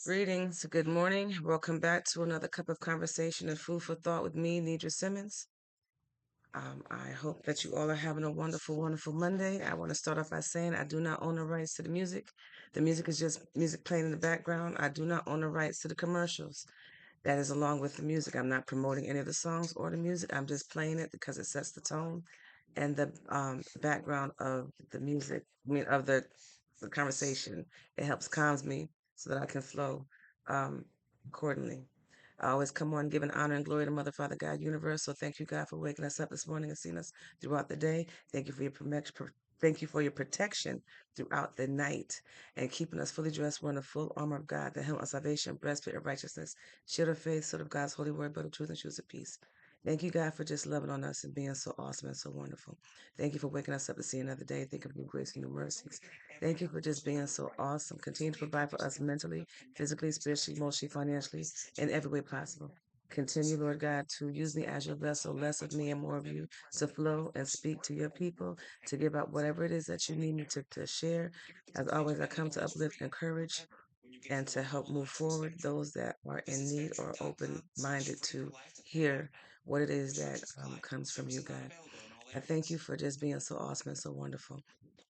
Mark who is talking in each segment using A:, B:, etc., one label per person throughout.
A: Greetings, good morning. Welcome back to another cup of conversation and food for thought with me, Nidra Simmons. I hope that you all are having a wonderful, wonderful Monday. I want to start off by saying I do not own the rights to the music. The music is just music playing in the background. I do not own the rights to the commercials. That is along with the music. I'm not promoting any of the songs or the music. I'm just playing it because it sets the tone and the background of the music. I mean, of the conversation. It helps calms me so that I can flow um, accordingly. I always come on giving honor and glory to Mother, Father, God, Universe. So thank you, God, for waking us up this morning and seeing us throughout the day. Thank you for your thank you for your protection throughout the night and keeping us fully dressed. We're in the full armor of God, the helmet of salvation, breastplate of righteousness, shield of faith, sword of God's holy word, belt of truth, and shoes of peace. Thank you, God, for just loving on us and being so awesome and so wonderful. Thank you for waking us up to see another day. Thank you for your grace and your mercies. Thank you for just being so awesome. Continue to provide for us mentally, physically, spiritually, emotionally, financially, in every way possible. Continue, Lord God, to use me as your vessel, less of me and more of you, to flow and speak to your people, to give out whatever it is that you need me to share. As always, I come to uplift, encourage, and to help move forward those that are in need or open minded to hear what it is that comes from you, God. I thank you for just being so awesome and so wonderful.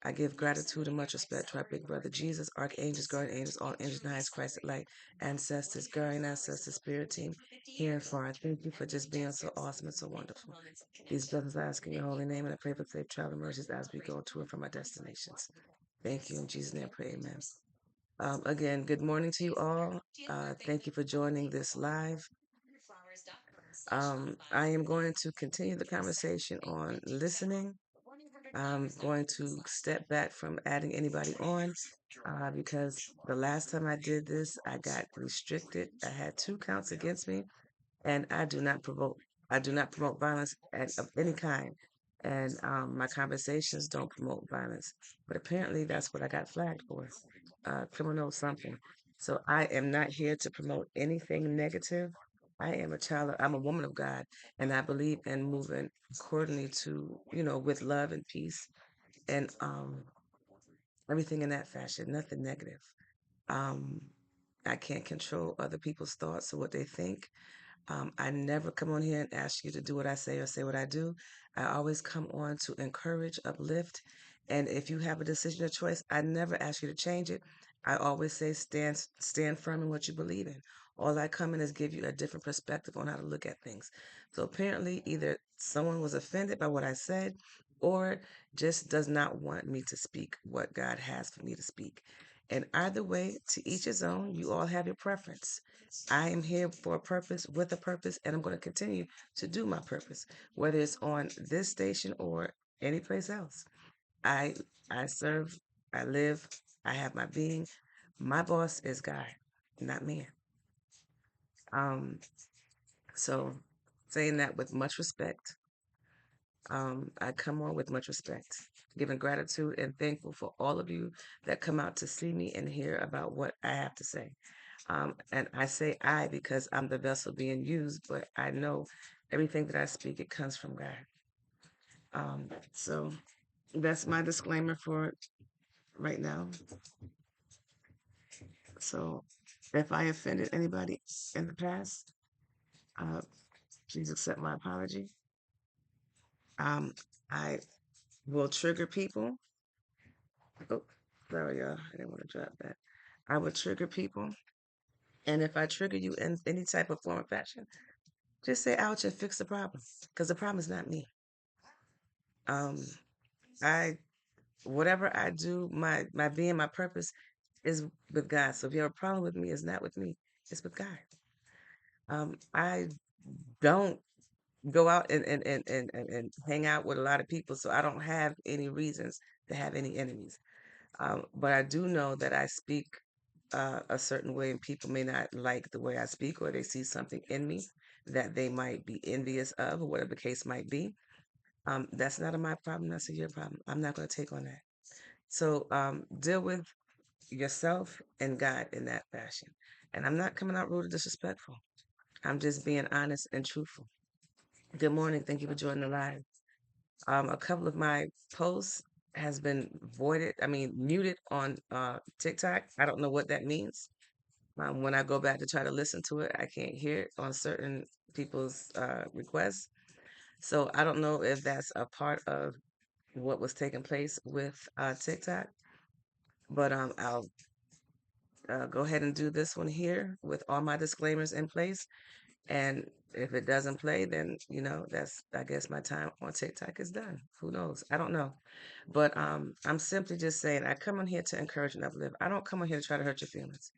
A: I give gratitude and much respect to our big brother Jesus, archangels, guardian angels, all angels, and highest Christ light, ancestors, guardian ancestors, spirit team, here and far. I thank you for just being so awesome and so wonderful. These blessings I ask in your holy name, and I pray for safe travel mercies as we go to and from our destinations. Thank you. In Jesus' name, I pray, amen. Again, good morning to you all. Thank you for joining this live. I am going to continue the conversation on listening. I'm going to step back from adding anybody on because the last time I did this, I got restricted. I had 2 counts against me, and I do not promote violence of any kind, and my conversations don't promote violence. But apparently, that's what I got flagged for, criminal something. So I am not here to promote anything negative. I'm a woman of God, and I believe in moving accordingly to, with love and peace and everything in that fashion, nothing negative. Um, I can't control other people's thoughts or what they think. I never come on here and ask you to do what I say or say what I do. I always come on to encourage, uplift. And if you have a decision or choice, I never ask you to change it. I always say stand firm in what you believe in. All I come in is give you a different perspective on how to look at things. So apparently either someone was offended by what I said or just does not want me to speak what God has for me to speak. And either way, to each his own, you all have your preference. I am here for a purpose, with a purpose, and I'm going to continue to do my purpose, whether it's on this station or any place else. I I serve, I live, I have my being. My boss is God, not man. Um, so saying that with much respect, I come on with much respect, giving gratitude and thankful for all of you that come out to see me and hear about what I have to say. And I say I because I'm the vessel being used, but I know everything that I speak, it comes from God. So that's my disclaimer for right now. So if I offended anybody in the past, uh, please accept my apology. Um, I will trigger people. Oh, sorry, y'all. I didn't want to drop that. I will trigger people. And if I trigger you in any type of form or fashion, just say ouch and fix the problem. Because the problem is not me. Um, I whatever I do, my being, my purpose is with God. So if you have a problem with me, it's not with me, it's with God. I don't go out and hang out with a lot of people, so I don't have any reasons to have any enemies. But I do know that I speak a certain way, and people may not like the way I speak, or they see something in me that they might be envious of, or whatever the case might be. That's not my problem. That's your problem. I'm not going to take on that. So deal with yourself and God in that fashion. And I'm not coming out rude or disrespectful. I'm just being honest and truthful. Good morning. Thank you for joining the live. A couple of my posts has been muted on TikTok. I don't know what that means. When I go back to try to listen to it, I can't hear it on certain people's requests. So I don't know if that's a part of what was taking place with TikTok, but I'll go ahead and do this one here with all my disclaimers in place. And if it doesn't play, then that's, I guess, my time on TikTok is done. Who knows? I don't know. But I'm simply just saying I come on here to encourage and uplift. I don't come on here to try to hurt your feelings.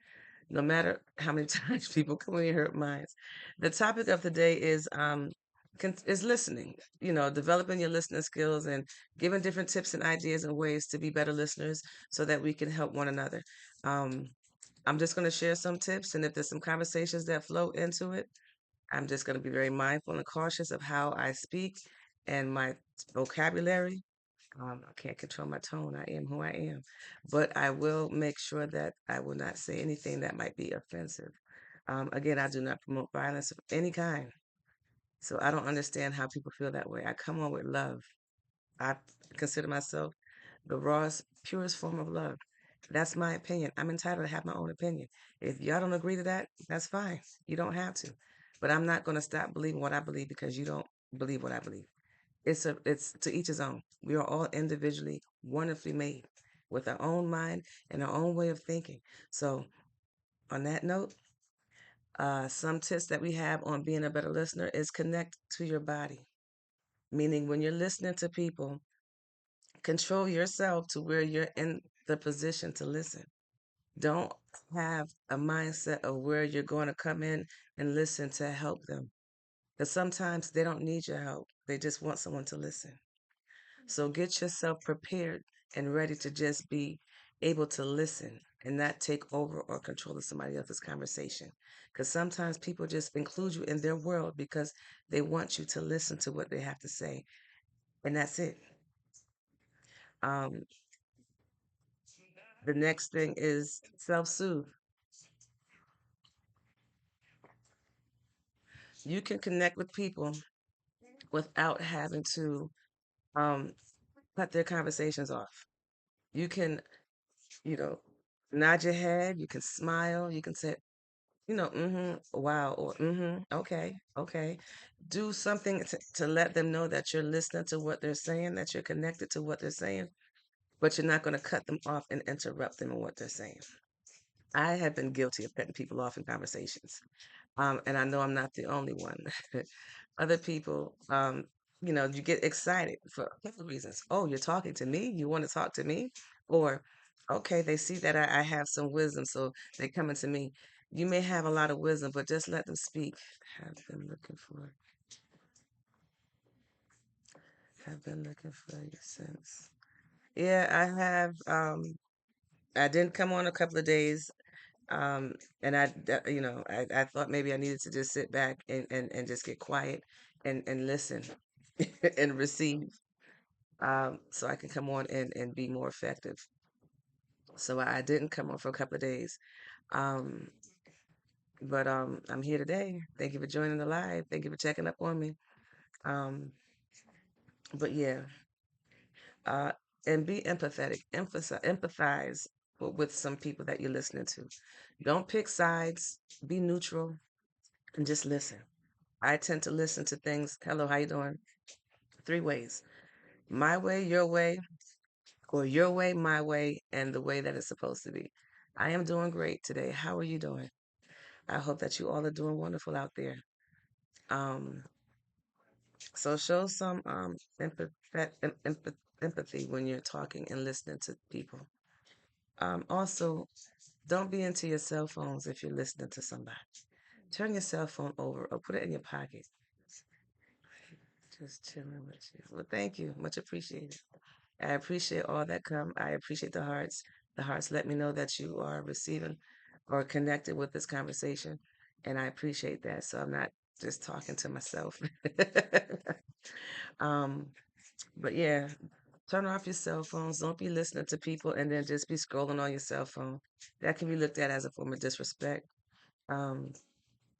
A: No matter how many times people come in here hurt mine. The topic of the day is listening. Developing your listening skills and giving different tips and ideas and ways to be better listeners so that we can help one another. Um, I'm just going to share some tips, and if there's some conversations that flow into it, I'm just going to be very mindful and cautious of how I speak and my vocabulary. I can't control my tone. I am who I am. But I will make sure that I will not say anything that might be offensive. Again, I do not promote violence of any kind. So I don't understand how people feel that way. I come on with love. I consider myself the rawest, purest form of love. That's my opinion. I'm entitled to have my own opinion. If y'all don't agree to that, that's fine. You don't have to. But I'm not going to stop believing what I believe because you don't believe what I believe. It's to each his own. We are all individually wonderfully made with our own mind and our own way of thinking. So on that note, some tips that we have on being a better listener is connect to your body. Meaning when you're listening to people, control yourself to where you're in the position to listen. Don't have a mindset of where you're going to come in and listen to help them. Because sometimes they don't need your help. They just want someone to listen. So get yourself prepared and ready to just be able to listen and not take over or control of somebody else's conversation. Because sometimes people just include you in their world because they want you to listen to what they have to say. And that's it. Um, the next thing is self soothe. You can connect with people without having to um, cut their conversations off. You can, you know, nod your head, you can smile, you can say, wow, or okay, okay. Do something to let them know that you're listening to what they're saying, that you're connected to what they're saying, but you're not going to cut them off and interrupt them in what they're saying. I have been guilty of cutting people off in conversations. And I know I'm not the only one. Other people, you get excited for a couple of reasons. Oh, you're talking to me? You want to talk to me? Or, okay, they see that I have some wisdom, so they're coming to me. You may have a lot of wisdom, but just let them speak. Have been looking for, have been looking for you since. Yeah, I have. I didn't come on a couple of days. Um, and I thought maybe I needed to just sit back and just get quiet and listen and receive, so I can come on and be more effective. So I didn't come on for a couple of days. Um, but I'm here today. Thank you for joining the live. Thank you for checking up on me. Um, but yeah, uh, and be empathetic. Empathize with some people that you're listening to. Don't pick sides. Be neutral and just listen. I tend to listen to things. Hello, how you doing? Three ways: my way, your way, or your way, my way, and the way that it's supposed to be. I am doing great today. How are you doing? I hope that you all are doing wonderful out there. Um, so show some empathy when you're talking and listening to people. Also, don't be into your cell phones if you're listening to somebody. Turn your cell phone over or put it in your pocket. Just chilling with you. Well, thank you. Much appreciated. I appreciate all that come. I appreciate the hearts. The hearts let me know that you are receiving or connected with this conversation. And I appreciate that. So I'm not just talking to myself. um, but yeah, turn off your cell phones. Don't be listening to people and then just be scrolling on your cell phone. That can be looked at as a form of disrespect. Um,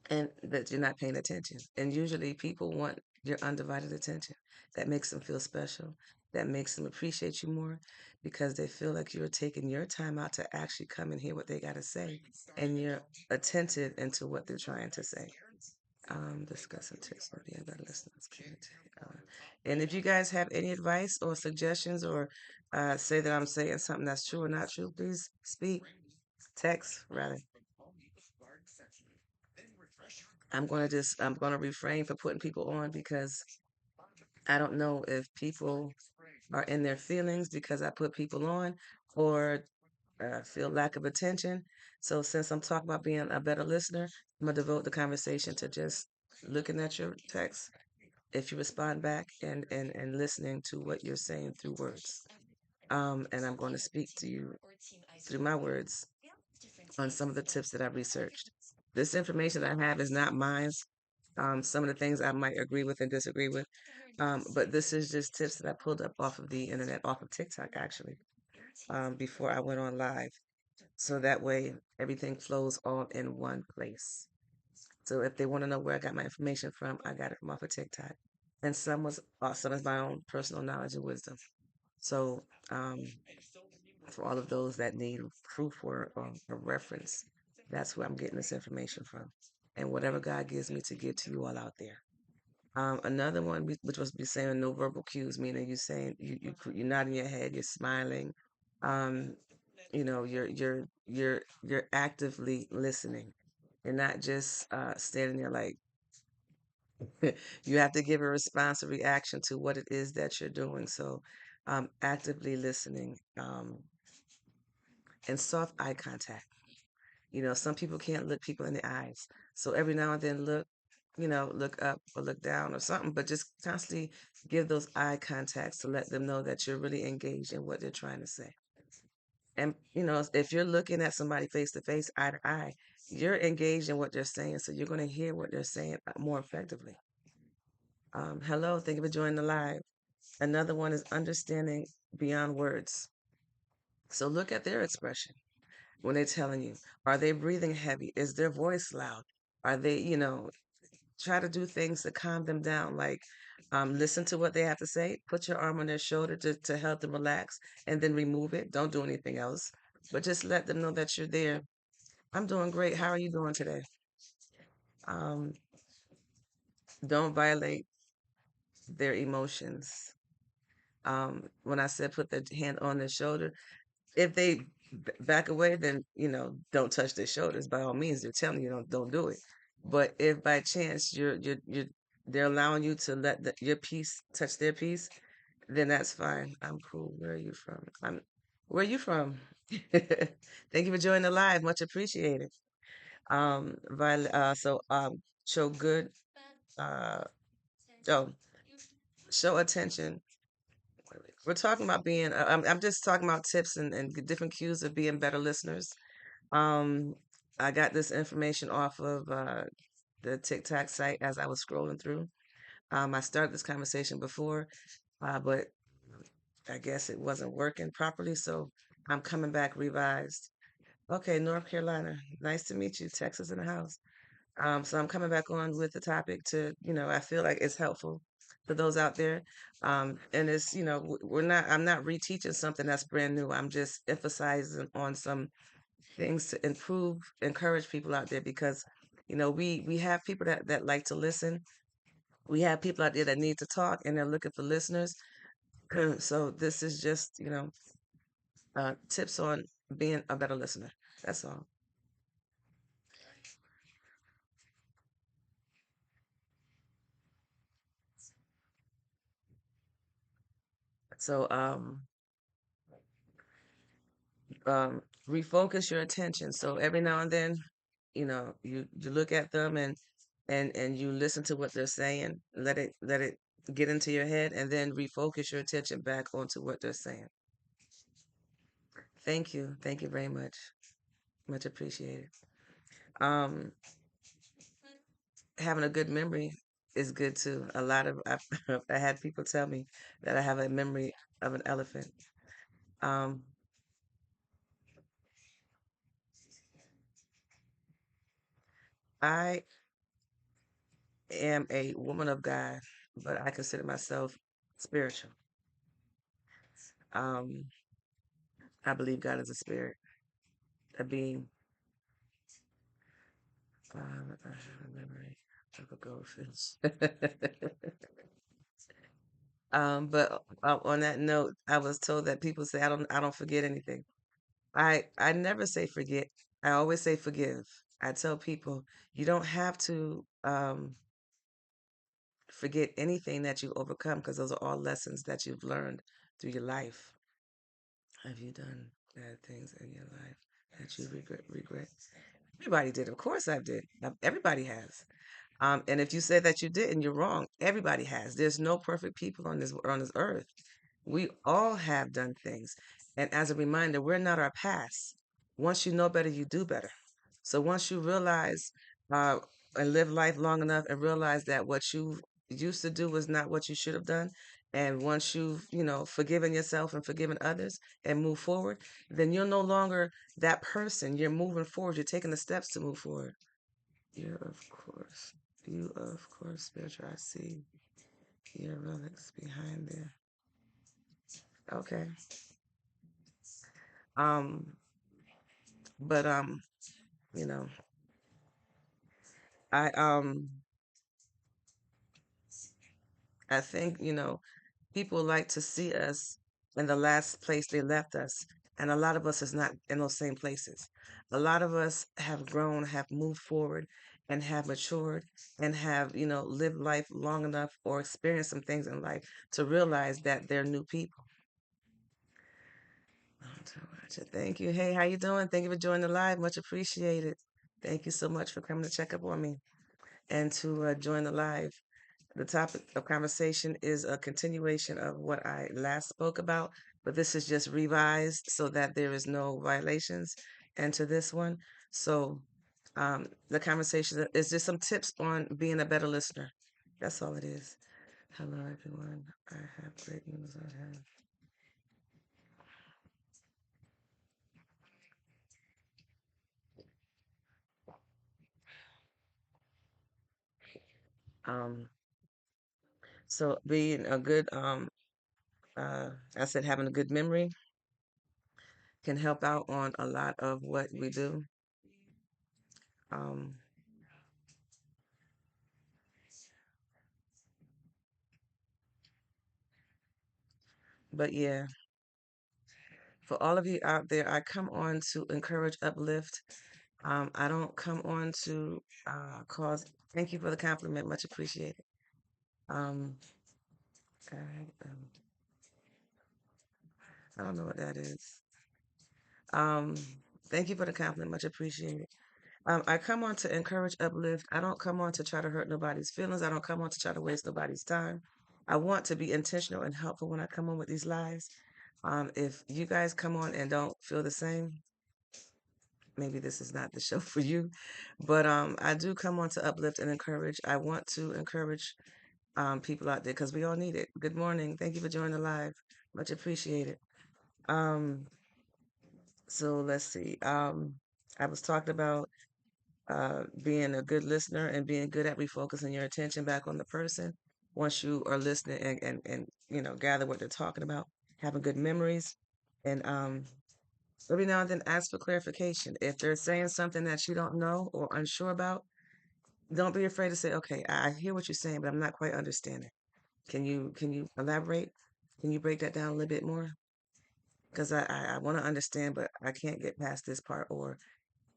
A: and that you're not paying attention. And usually people want your undivided attention. That makes them feel special. that makes them appreciate you more because they feel like you're taking your time out to actually come and hear what they got to say and you're attentive into what they're trying to say. Discussing tips for being better listeners. And if you guys have any advice or suggestions or say that I'm saying something that's true or not true, please speak. Text, rather. I'm going to refrain from putting people on because I don't know if people are in their feelings because I put people on or feel lack of attention. So since I'm talking about being a better listener, I'm going to devote the conversation to just looking at your text if you respond back and listening to what you're saying through words. And I'm going to speak to you through my words on some of the tips that I've researched. This information that I have is not mine. Some of the things I might agree with and disagree with. But this is just tips that I pulled up off of the internet, off of TikTok actually, before I went on live. So that way everything flows all in one place. So if they want to know where I got my information from, I got it from off of TikTok. And some is my own personal knowledge and wisdom. So um, for all of those that need proof or a reference, that's where I'm getting this information from. And whatever God gives me to give to you all out there. Another one, which was be saying no verbal cues, meaning you saying you're nodding your head, you're smiling, um, you're actively listening. You're not just standing there like you have to give a response, a reaction to what it is that you're doing. So, actively listening and soft eye contact. Some people can't look people in the eyes. So every now and then look up or look down or something, but just constantly give those eye contacts to let them know that you're really engaged in what they're trying to say. And, if you're looking at somebody face to face, eye to eye, you're engaged in what they're saying. So you're going to hear what they're saying more effectively. Hello, thank you for joining the live. Another one is understanding beyond words. So look at their expression when they're telling you. Are they breathing heavy? Is their voice loud? Are they, try to do things to calm them down, like listen to what they have to say, put your arm on their shoulder to help them relax, and then remove it. Don't do anything else, but just let them know that you're there. I'm doing great. How are you doing today? Um, don't violate their emotions. When I said put the hand on their shoulder, if they back away, then don't touch their shoulders. By all means, they're telling you don't do it. But if by chance you're they're allowing you to let your piece touch their piece, then that's fine. I'm cool. Where are you from? Where are you from? Thank you for joining the live. Much appreciated. Show good. Uh, oh, show attention. We're talking about being. I'm just talking about tips and different cues of being better listeners. Um, I got this information off of the TikTok site as I was scrolling through. I started this conversation before, but I guess it wasn't working properly, so I'm coming back revised. Okay, North Carolina. Nice to meet you. Texas in the house. So I'm coming back on with the topic to, I feel like it's helpful for those out there. And it's, I'm not reteaching something that's brand new. I'm just emphasizing on some things to improve, encourage people out there because, we have people that like to listen. We have people out there that need to talk and they're looking for listeners. So this is just, tips on being a better listener. That's all. So refocus your attention. So every now and then, you look at them and you listen to what they're saying. Let it get into your head, and then refocus your attention back onto what they're saying. Thank you very much. Much appreciated. Um, Having a good memory is good too. I had people tell me that I have a memory of an elephant. Um, I am a woman of God, but I consider myself spiritual. Um, I believe God is a spirit, a being. I have a memory of a goldfish. But on that note, I was told that people say I don't forget anything. I never say forget. I always say forgive. I tell people you don't have to forget anything that you overcome because those are all lessons that you've learned through your life. Have you done bad things in your life that you regret? Everybody did. Of course I did. Everybody has. And if you say that you didn't, you're wrong. Everybody has. There's no perfect people on this earth. We all have done things. And as a reminder, we're not our past. Once you know better, you do better. So once you realize uh, and live life long enough and realize that what you used to do was not what you should have done, and once you've forgiven yourself and forgiven others and move forward, then you're no longer that person. You're moving forward. You're taking the steps to move forward. You're of course. You of course, spiritual. I see your relics behind there. Okay. Um, but you know, I um I think, people like to see us in the last place they left us. And a lot of us is not in those same places. A lot of us have grown, have moved forward, and have matured and have lived life long enough or experienced some things in life to realize that they're new people. Thank you. Hey, how you doing? Thank you for joining the live. Much appreciated. Thank you so much for coming to check up on me and to join the live. The topic of conversation is a continuation of what I last spoke about, but this is just revised so that there is no violations into this one. So the conversation is just some tips on being a better listener. That's all it is. Hello, everyone. I have great news. Um, so being a good, I said having a good memory can help out on a lot of what we do. Um, but yeah, for all of you out there, I come on to encourage, uplift. I don't come on to cause. Thank you for the compliment, much appreciated. Um, I, um, I don't know what that is. Um, thank you for the compliment, much appreciated. I come on to encourage, uplift. I don't come on to try to hurt nobody's feelings. I don't come on to try to waste nobody's time. I want to be intentional and helpful when I come on with these lives. If you guys come on and don't feel the same, maybe this is not the show for you. But I do come on to uplift and encourage. I want to encourage people out there because we all need it. Good morning. Thank you for joining the live. Much appreciated. Um, so let's see. I was talking about being a good listener and being good at refocusing your attention back on the person once you are listening and gather what they're talking about, having good memories, and every now and then ask for clarification. If they're saying something that you don't know or unsure about, don't be afraid to say, okay, I hear what you're saying, but I'm not quite understanding. Can you elaborate? Can you break that down a little bit more? Because I want to understand, but I can't get past this part, or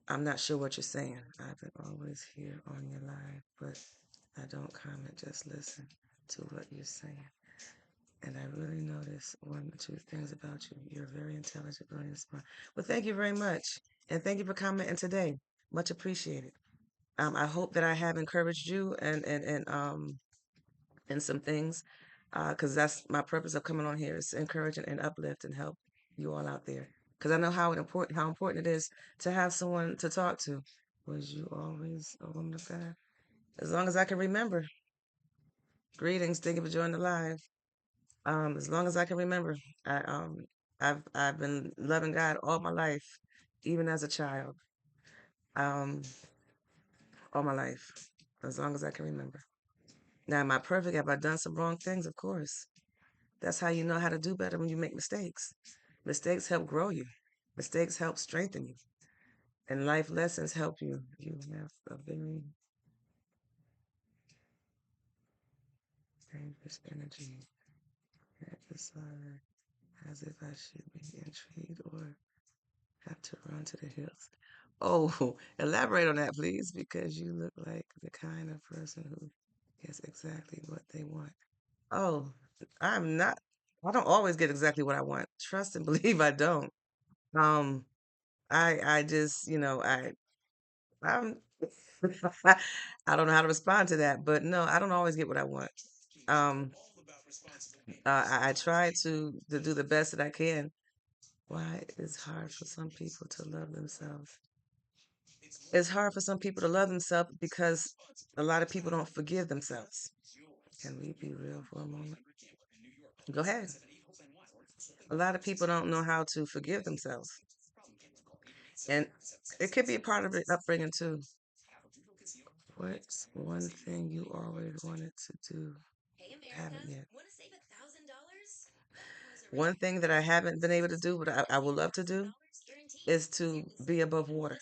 A: I'm not sure what you're saying. I've been always here on your live, but I don't comment, just listen to what you're saying. And I really notice one or two things about you. You're very intelligent, brilliant, smart. Well, thank you very much. And thank you for commenting today. Much appreciated. I hope that I have encouraged you and some things, because that's my purpose of coming on here is to encourage and uplift and help you all out there. Because I know how important it is to have someone to talk to. Was you always a woman of God? As long as I can remember. Greetings. Thank you for joining the live. As long as I can remember, I I've been loving God all my life, even as a child. Um, all my life, as long as I can remember. Now, am I perfect? Have I done some wrong things? Of course. That's how you know how to do better when you make mistakes. Mistakes help grow you. Mistakes help strengthen you. And life lessons help you. You have a very dangerous energy. At the side, as if I should be intrigued or have to run to the hills. Oh, elaborate on that, please, because you look like the kind of person who gets exactly what they want. Oh, I'm not. I don't always get exactly what I want. Trust and believe I don't. Um, I just, I'm, I don't know how to respond to that, but no, I don't always get what I want. Um, I try to do the best that I can. Why it's hard for some people to love themselves. It's hard for some people to love themselves because a lot of people don't forgive themselves. Can we be real for a moment? Go ahead. A lot of people don't know how to forgive themselves. And it could be a part of the upbringing too. What's one thing you always wanted to do, haven't yet? One thing that I haven't been able to do, but I would love to do, is to be above water,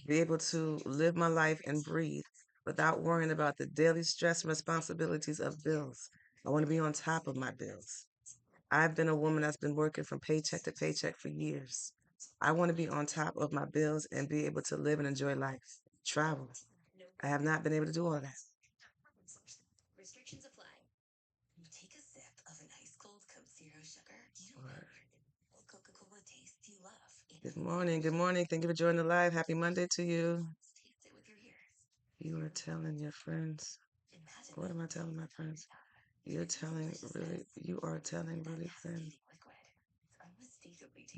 A: be able to live my life and breathe without worrying about the daily stress and responsibilities of bills. I want to be on top of my bills. I've been a woman that's been working from paycheck to paycheck for years. I want to be on top of my bills and be able to live and enjoy life, travel. I have not been able to do all that. Good morning. Good morning. Thank you for joining the live. Happy Monday to you. You are telling your friends. What am I telling my friends? You are telling really friends.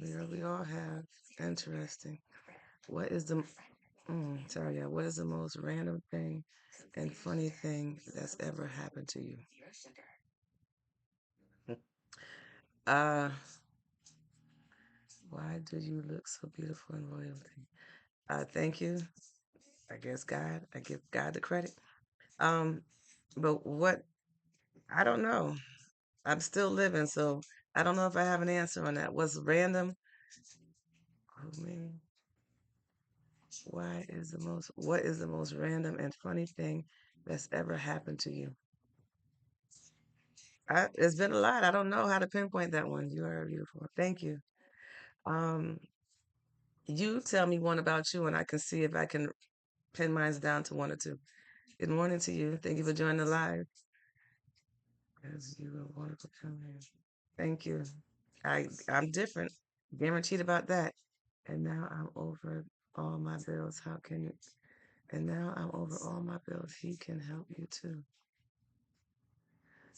A: We all have. Interesting. What is the, sorry, yeah, what is the most random thing and funny thing that's ever happened to you? Uh, why do you look so beautiful in royalty? Thank you. I guess God, I give God the credit. Um, but what, I don't know. I'm still living, so I don't know if I have an answer on that. What's random? Oh man, what is the most random and funny thing that's ever happened to you? It's been a lot. I don't know how to pinpoint that one. You are beautiful. Thank you. Um, you tell me one about you, and I can see if I can pin mine down to one or two. Good morning to you. Thank you for joining the live. As you are wonderful coming. Thank you. I'm different. Guaranteed about that. And now I'm over all my bills. How can you? And now I'm over all my bills. He can help you too.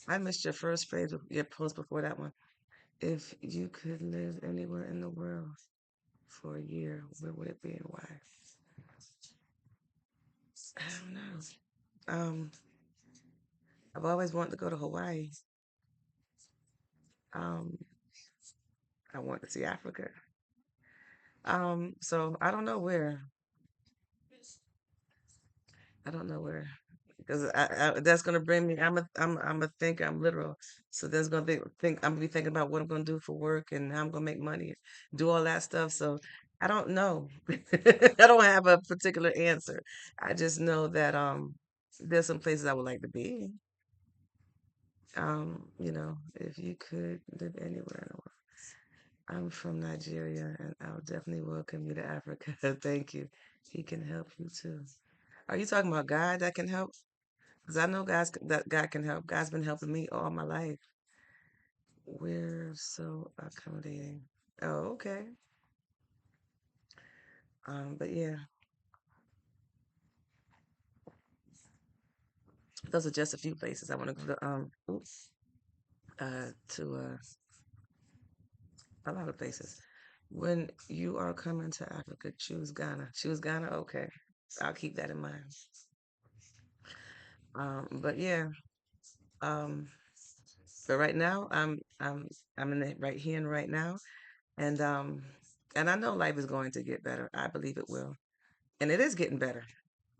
A: I missed your first phrase, your post before that one. If you could live anywhere in the world for a year, where would it be and why? I don't know. Um, I've always wanted to go to Hawaii. Um, I want to see Africa. So I don't know where. I don't know where. Because that's gonna bring me. I'm a thinker. I'm literal. So that's gonna I'm gonna be thinking about what I'm gonna do for work and how I'm gonna make money, do all that stuff. So I don't know. I don't have a particular answer. I just know that there's some places I would like to be. If you could live anywhere in the world. I'm from Nigeria, and I'll definitely welcome you to Africa. Thank you. He can help you too. Are you talking about God that can help? Because I know that God can help. God's been helping me all my life. We're so accommodating. Oh, okay. But yeah, those are just a few places I want to go to. To a lot of places. When you are coming to Africa, choose Ghana. Choose Ghana. Okay, I'll keep that in mind. But yeah. Um, but right now, I'm in it right here and right now, and and I know life is going to get better. I believe it will, and it is getting better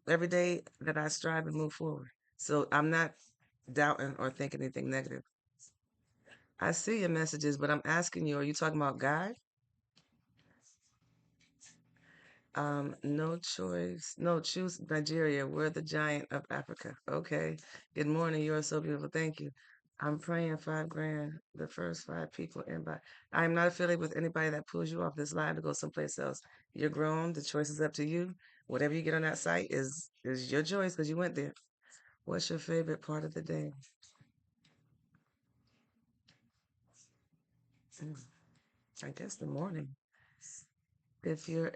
A: every day that I strive and move forward. So I'm not doubting or thinking anything negative. I see your messages, but I'm asking you, are you talking about God? No choice, no choose Nigeria. We're the giant of Africa. Okay. Good morning. You are so beautiful. Thank you. I'm praying 5 grand, the first 5 people invite. I'm not affiliated with anybody that pulls you off this line to go someplace else. You're grown. The choice is up to you. Whatever you get on that site is your choice because you went there. What's your favorite part of the day? Mm, I guess the morning. If you're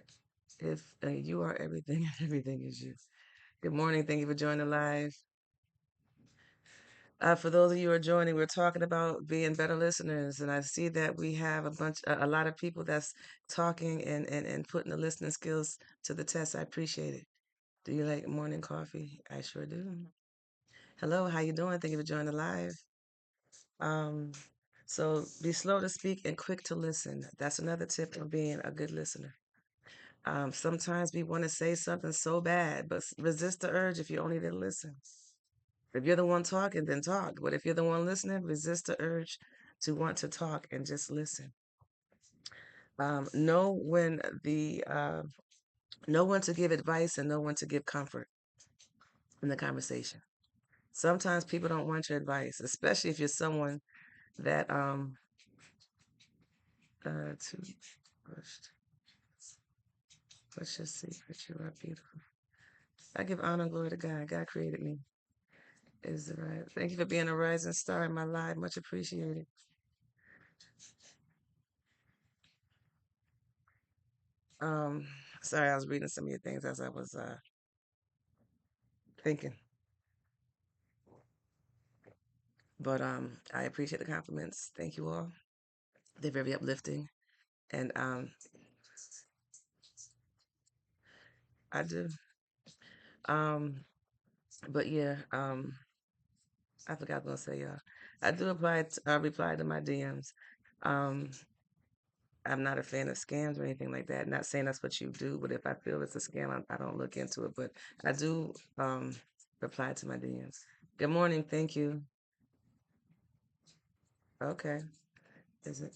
A: if you are everything and everything is you. Good morning. Thank you for joining the live. For those of you who are joining, we're talking about being better listeners, and I see that we have a lot of people that's talking and putting the listening skills to the test. I appreciate it. Do you like morning coffee? I sure do. Hello, how you doing? Thank you for joining the live. Um, so be slow to speak and quick to listen. That's another tip of being a good listener. Sometimes we want to say something so bad, but resist the urge if you only didn't listen. If you're the one talking, then talk. But if you're the one listening, resist the urge to want to talk and just listen. Know know when to give advice and know when to give comfort in the conversation. Sometimes people don't want your advice, especially if you're someone that to pushed. What's your secret? You are beautiful. I give honor and glory to God. God created me. Is the right. Thank you for being a rising star in my life. Much appreciated. Um, sorry, I was reading some of your things as I was thinking. But I appreciate the compliments. Thank you all. They're very uplifting. And I do. Um, but yeah, I forgot what I was gonna say, y'all. I do reply to my DMs. Um, I'm not a fan of scams or anything like that. Not saying that's what you do, but if I feel it's a scam, I don't look into it. But I do reply to my DMs. Good morning. Thank you. Okay. Is it?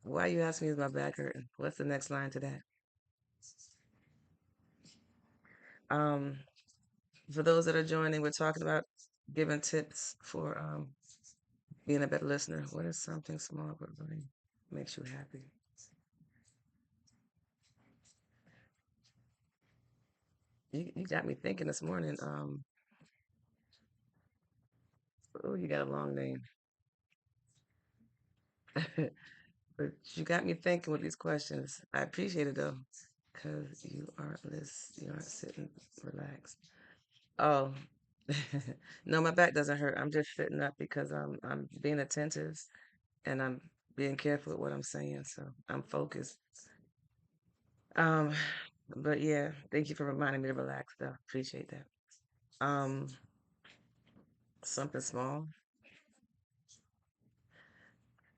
A: Why you asking me is my back hurting? What's the next line to that? Um, for those that are joining, we're talking about giving tips for being a better listener. What is something small but really makes you happy? You got me thinking this morning. Oh, you got a long name, but you got me thinking with these questions. I appreciate it though, because you aren't sitting relaxed. Oh, no, my back doesn't hurt. I'm just sitting up because I'm being attentive and I'm being careful with what I'm saying. So I'm focused. Um, but yeah, thank you for reminding me to relax though. Appreciate that. Um, something small.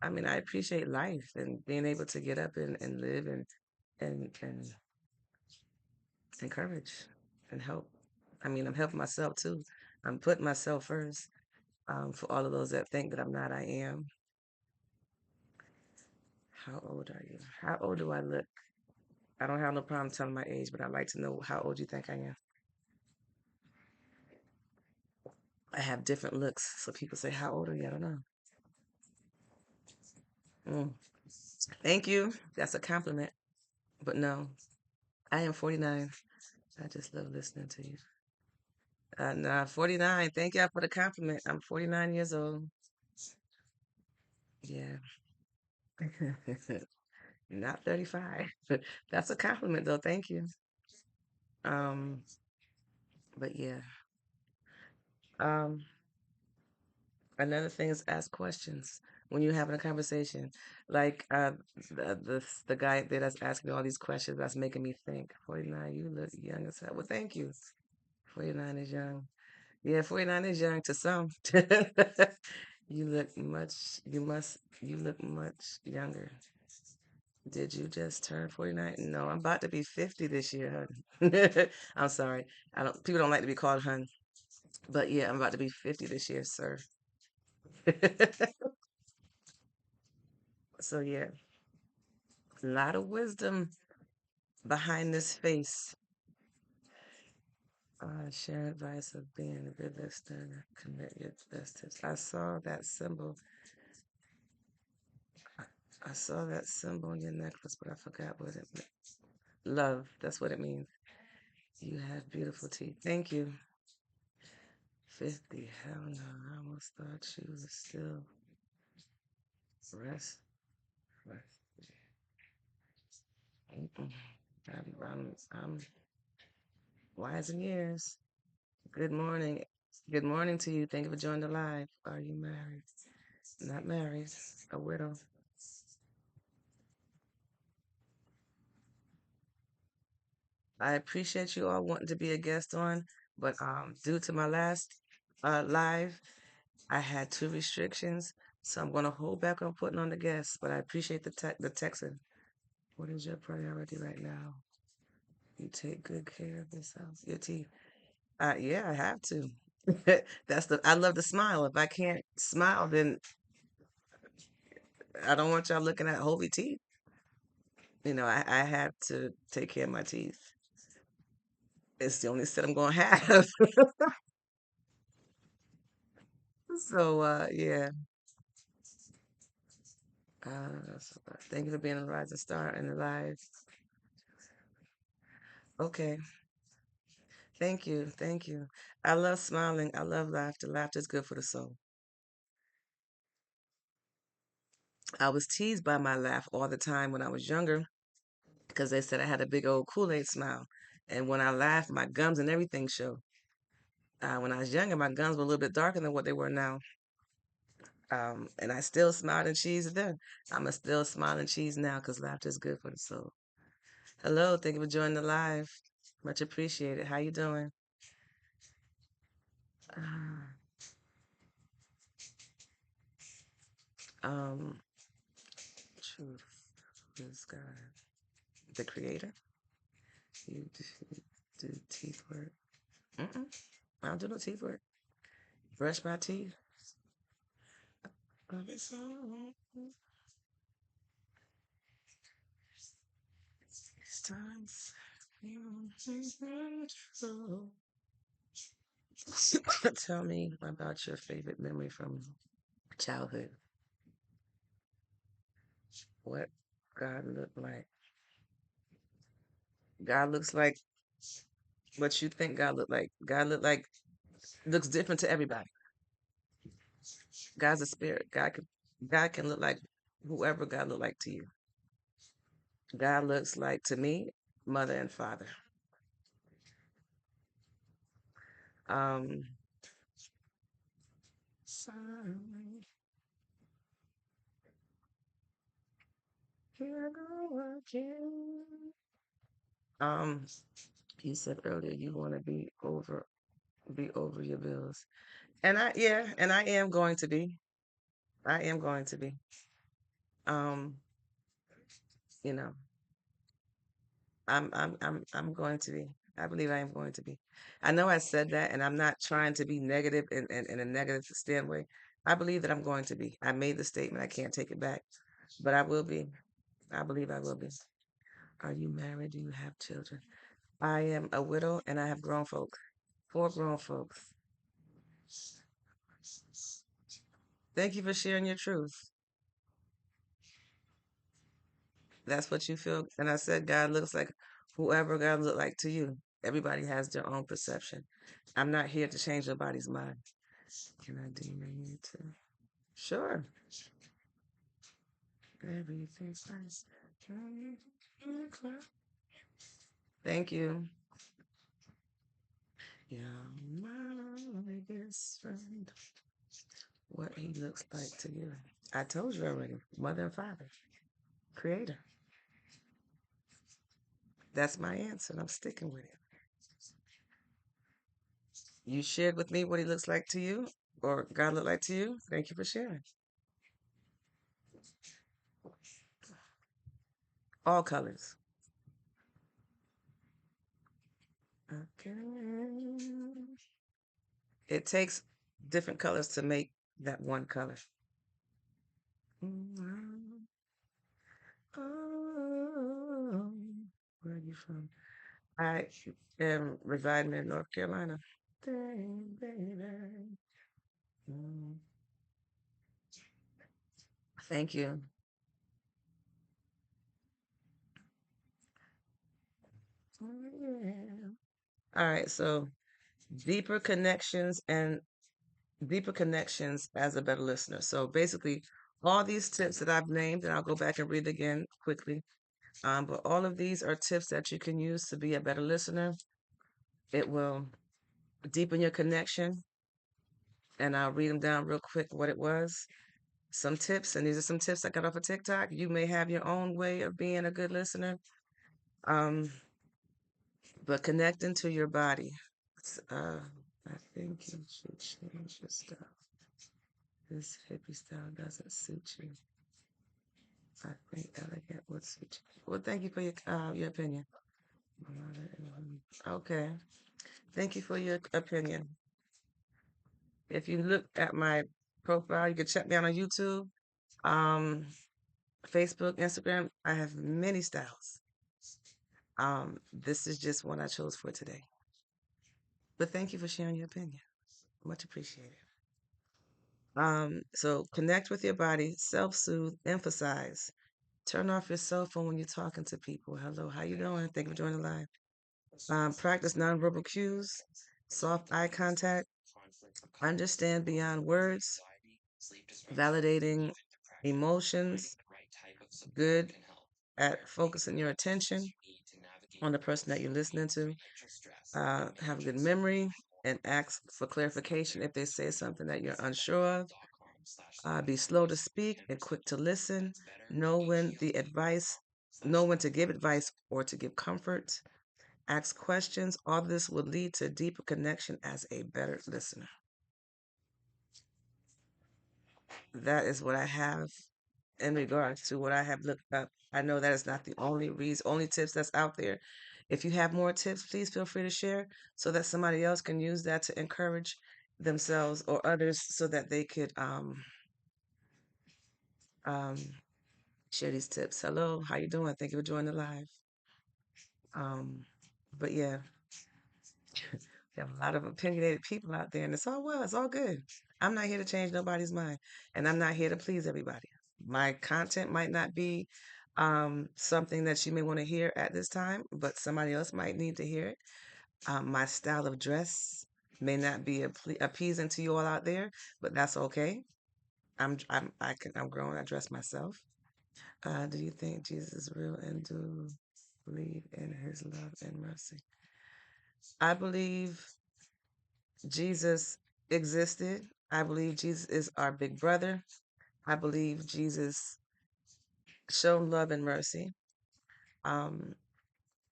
A: I mean, I appreciate life and being able to get up and live and encourage and help. I mean, I'm helping myself too. I'm putting myself first. For all of those that think that I'm not, I am. How old are you? How old do I look? I don't have no problem telling my age, but I'd like to know how old you think I am. I have different looks, so people say, "How old are you?" I don't know. Mm. Thank you. That's a compliment. But no, I am 49. I just love listening to you. Nah, 49. Thank y'all for the compliment. I'm 49 years old. Yeah. Not 35. That's a compliment though. Thank you. Um, but yeah. Um, Another thing is ask questions when you're having a conversation. Like the guy that's asking me all these questions, that's making me think. 49, you look young as hell. Well, thank you. 49 is young. Yeah, 49 is young to some. You look much younger. Did you just turn 49? No, I'm about to be 50 this year, hun. I'm sorry. People don't like to be called hun. But yeah, I'm about to be 50 this year, sir. So yeah, a lot of wisdom behind this face. Share advice of being a good listener. Commit your best tips. I saw that symbol. I saw that symbol on your necklace, but I forgot what it meant. Love. That's what it means. You have beautiful teeth. Thank you. 50. Hell no. I almost thought you were still rest. Rest. Mm-mm. I'm wise in years. Good morning. Good morning to you. Thank you for joining the live. Are you married? Not married. A widow. I appreciate you all wanting to be a guest on, but due to my last live, I had two restrictions, so I'm going to hold back on putting on the guests. But I appreciate the texting. What is your priority right now? You take good care of yourself, your teeth. Yeah, I have to. I love to smile. If I can't smile, then I don't want y'all looking at holy teeth. I have to take care of my teeth. It's the only set I'm gonna have. So yeah. Thank you for being a rising star and alive. Okay. Thank you. Thank you. I love smiling. I love laughter. Laughter is good for the soul. I was teased by my laugh all the time when I was younger because they said I had a big old Kool-Aid smile. And when I laugh, my gums and everything show. When I was younger, my gums were a little bit darker than what they were now. And I still smiled and cheese then. I'm a still smiling cheese now because laughter is good for the soul. Hello, thank you for joining the live. Much appreciated. How you doing? Ah, um, truth is God, the creator. You do teeth work. Mm-mm, I don't do no teeth work. Brush my teeth. Times. Tell me about your favorite memory from childhood. What God looked like. God looks like what you think God looked like. Looks different to everybody. God's a spirit. God can look like whoever God look like to you. God looks like to me, mother and father. Um, here I go again. Um, you said earlier you want to be over your bills. And I am going to be. I am going to be. Um, you know, I'm going to be. I believe I am going to be. I know I said that, and I'm not trying to be negative in a negative standpoint. I believe that I'm going to be. I made the statement. I can't take it back, but I will be. I believe I will be. Are you married? Do you have children? I am a widow, and I have grown folks. Four grown folks. Thank you for sharing your truth. That's what you feel. And I said, God looks like whoever God look like to you. Everybody has their own perception. I'm not here to change nobody's mind. Can I DM you too? Sure. Everything's nice. Thank you. Yeah, my best friend. What he looks like to you. I told you already. Mother and father. Creator. That's my answer, and I'm sticking with it. You shared with me what he looks like to you, or God look like to you. Thank you for sharing. All colors. Okay. It takes different colors to make that one color. Mm, oh, where are you from? I am residing in North Carolina. Dang, baby. Mm, thank you. Oh, yeah. All right, so deeper connections and deeper connections as a better listener. So basically, all these tips that I've named, and I'll go back and read again quickly. But all of these are tips that you can use to be a better listener. It will deepen your connection, and I'll read them down real quick what it was. Some tips, and these are some tips I got off of TikTok. You may have your own way of being a good listener, um, but connecting to your body. I think you should change your style. This hippie style doesn't suit you. I think elegant would suit you. Well, thank you for your opinion. Okay, thank you for your opinion. If you look at my profile, you can check me out on YouTube, um, Facebook, Instagram. I have many styles. This is just one I chose for today. But thank you for sharing your opinion. Much appreciated. So connect with your body, self-soothe, emphasize. Turn off your cell phone when you're talking to people. Hello, how you doing? Thank you for joining the live. Practice nonverbal cues, soft eye contact, understand beyond words, validating emotions, good at focusing your attention on the person that you're listening to, have a good memory, and ask for clarification if they say something that you're unsure of. Be slow to speak and quick to listen. Know when the advice, know when to give advice or to give comfort. Ask questions. All this will lead to deeper connection as a better listener. That is what I have in regards to what I have looked up. I know that is not the only tips that's out there. If you have more tips, please feel free to share so that somebody else can use that to encourage themselves or others so that they could um, share these tips. Hello, how you doing? Thank you for joining the live. But yeah, we have a lot of opinionated people out there, and it's all well, it's all good. I'm not here to change nobody's mind, and I'm not here to please everybody. My content might not be something that you may want to hear at this time, but somebody else might need to hear it. My style of dress may not be appeasing to you all out there, but that's okay. I'm grown. I dress myself. Do you think Jesus is real, and do believe in His love and mercy? I believe Jesus existed. I believe Jesus is our big brother. I believe Jesus showed love and mercy. Um,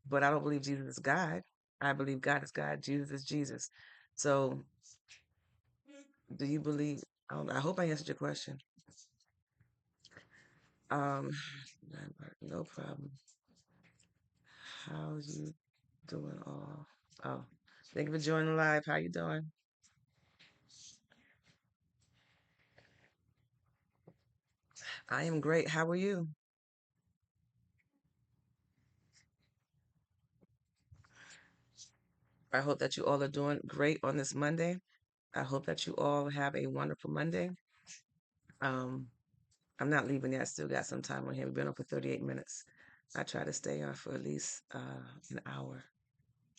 A: but I don't believe Jesus is God. I believe God is God. Jesus is Jesus. So, do you believe? I hope I answered your question. Um, no problem. How you doing? All? Oh, thank you for joining live. How you doing? I am great. How are you? I hope that you all are doing great on this Monday. I hope that you all have a wonderful Monday. Um, I'm not leaving yet. I still got some time on here. We've been on for 38 minutes. I try to stay on for at least an hour.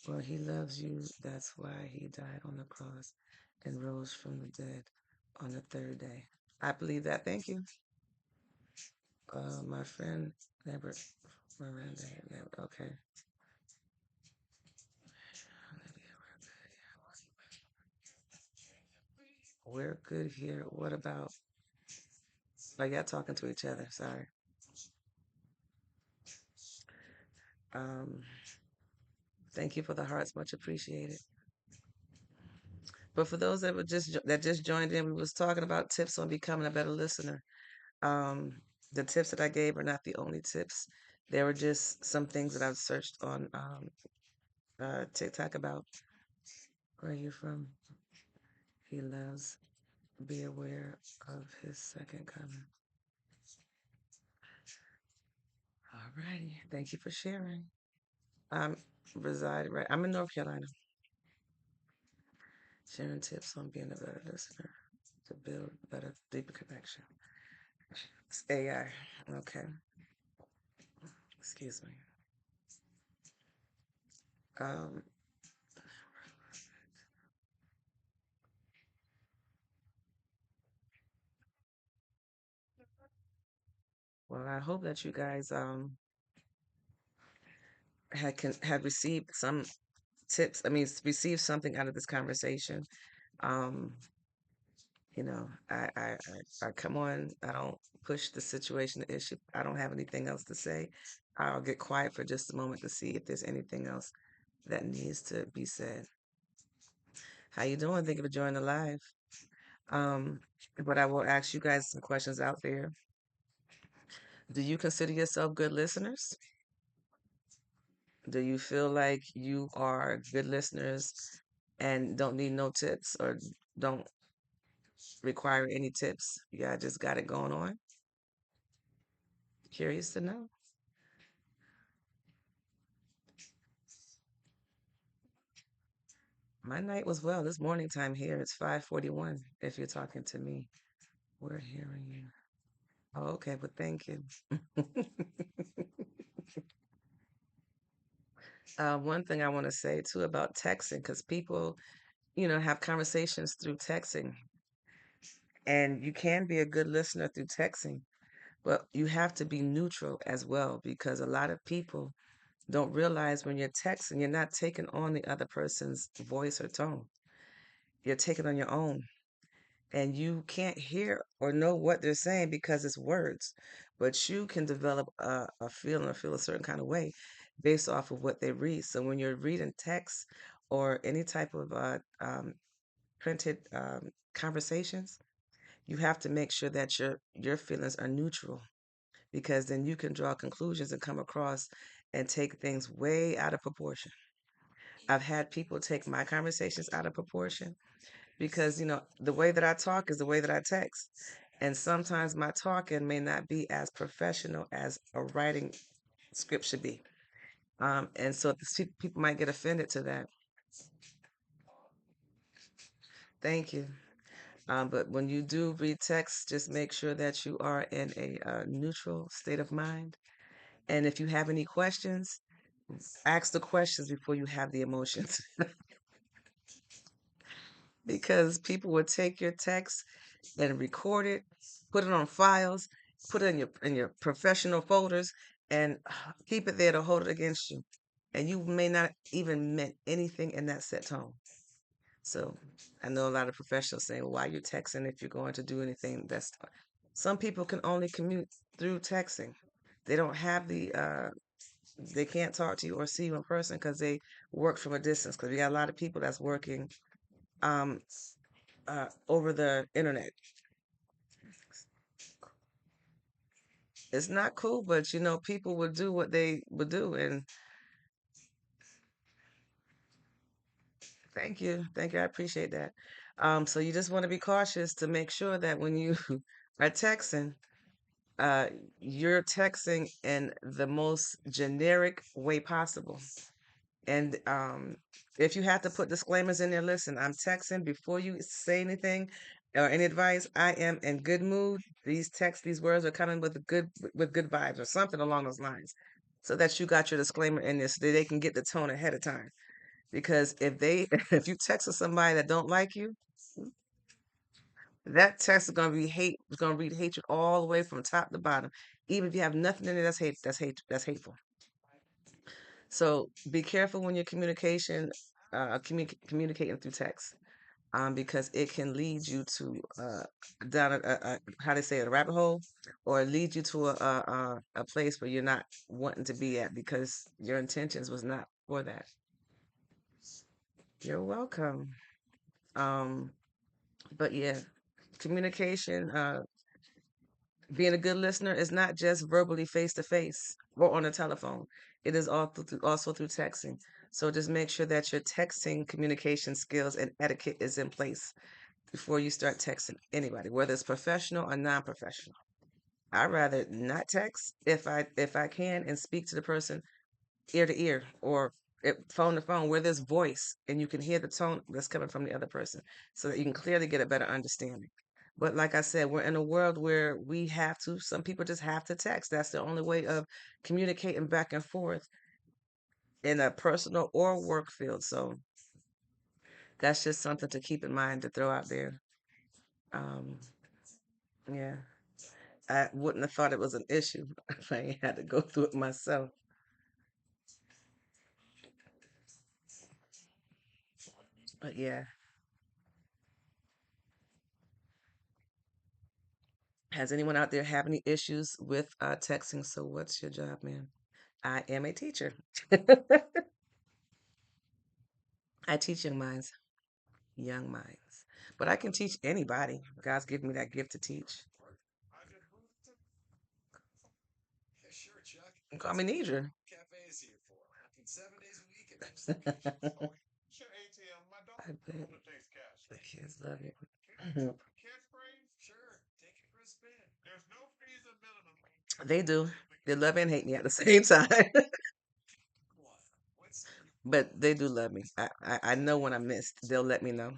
A: Well, he loves you. That's why he died on the cross and rose from the dead on the third day. I believe that. Thank you. My friend, never, Miranda, never, okay. We're good here. What about, oh, y'all talking to each other. Sorry. Um, thank you for the hearts. Much appreciated. But for those that were just joined in, we was talking about tips on becoming a better listener. Um, the tips that I gave are not the only tips. There were just some things that I've searched on TikTok about. Where are you from? He loves. Be aware of his second coming. All righty. Thank you for sharing. I'm I'm in North Carolina. Sharing tips on being a better listener to build better, deeper connection. It's AI. Okay. Excuse me. Um, well, I hope that you guys have received some tips. I mean, received something out of this conversation. Um, I come on. I don't push the situation, the issue. I don't have anything else to say. I'll get quiet for just a moment to see if there's anything else that needs to be said. How you doing? Thank you for joining the live. Um, but I will ask you guys some questions out there. Do you consider yourself good listeners? Do you feel like you are good listeners and don't need no tips or don't require any tips? Yeah, I just got it going on. Curious to know. My night was well. This morning time here, it's 5:41 if you're talking to me. We're hearing you. Oh, okay, but thank you. One thing I want to say too about texting, because people, have conversations through texting, and you can be a good listener through texting, but you have to be neutral as well, because a lot of people don't realize when you're texting, you're not taking on the other person's voice or tone. You're taking on your own. And you can't hear or know what they're saying because it's words, but you can develop a feeling or feel a certain kind of way based off of what they read. So when you're reading text or any type of printed conversations, you have to make sure that your feelings are neutral, because then you can draw conclusions and come across and take things way out of proportion. I've had people take my conversations out of proportion because the way that I talk is the way that I text, and sometimes my talking may not be as professional as a writing script should be. And so people might get offended to that. Thank you. But when you do read text, just make sure that you are in a neutral state of mind. And if you have any questions, ask the questions before you have the emotions. Because people will take your text and record it, put it on files, put it in your professional folders, and keep it there to hold it against you. And you may not even meant anything in that set tone. So I know a lot of professionals saying, "Well, why are you texting if you're going to do anything?" That's Some people can only commute through texting. They don't have they can't talk to you or see you in person because they work from a distance. Because we got a lot of people that's working um, over the internet. It's not cool, but people would do what they would do. And thank you, I appreciate that. So you just want to be cautious to make sure that when you are texting, uh, you're texting in the most generic way possible. And if you have to put disclaimers in there, listen, I'm texting before you say anything or any advice. I am in good mood. These words are coming with good vibes or something along those lines, so that you got your disclaimer in there so that they can get the tone ahead of time. Because if they if you text somebody that don't like you, that text is gonna be hate. It's gonna read hatred all the way from top to bottom. Even if you have nothing in it, that's hate. That's hateful. So be careful when you're communicating through text, because it can lead you to down how they say it, a rabbit hole, or lead you to a place where you're not wanting to be at because your intentions was not for that. You're welcome. Um, but yeah, communication, being a good listener is not just verbally face to face or on a telephone. It is also through texting. So just make sure that your texting communication skills and etiquette is in place. before you start texting anybody, whether it's professional or non-professional. I'd rather not text if I can and speak to the person ear to ear or phone to phone where there's voice and you can hear the tone that's coming from the other person so that you can clearly get a better understanding. But like I said, we're in a world where some people just have to text. That's the only way of communicating back and forth in a personal or work field. So that's just something to keep in mind to throw out there. Um, yeah, I wouldn't have thought it was an issue if I had to go through it myself. But yeah, has anyone out there have any issues with texting? So what's your job, man? I am a teacher. I teach young minds, young minds. But I can teach anybody. God's given me that gift to teach. Call me Nidra. I bet the kids love it. They do. They love and hate me at the same time. But they do love me. I know when I missed. They'll let me know.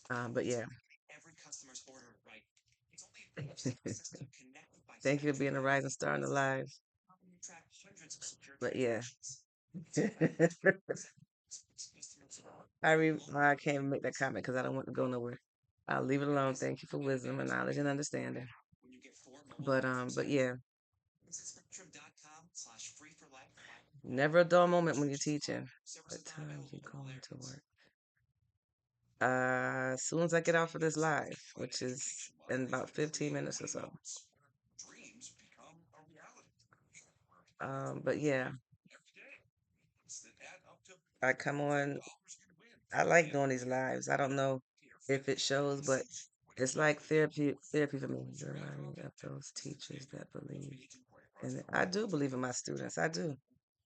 A: But yeah. Thank you for being a rising star in the lives. But yeah. I can't even make that comment because I don't want to go nowhere. I'll leave it alone. Thank you for wisdom and knowledge and understanding. But yeah, never a dull moment when you're teaching. What time you going to work? As soon as I get off of this live, which is in about 15 minutes or so. But yeah, I come on. I like doing these lives. I don't know if it shows, but it's like therapy for me. You're reminding me of those teachers that believe. And I do believe in my students. I do.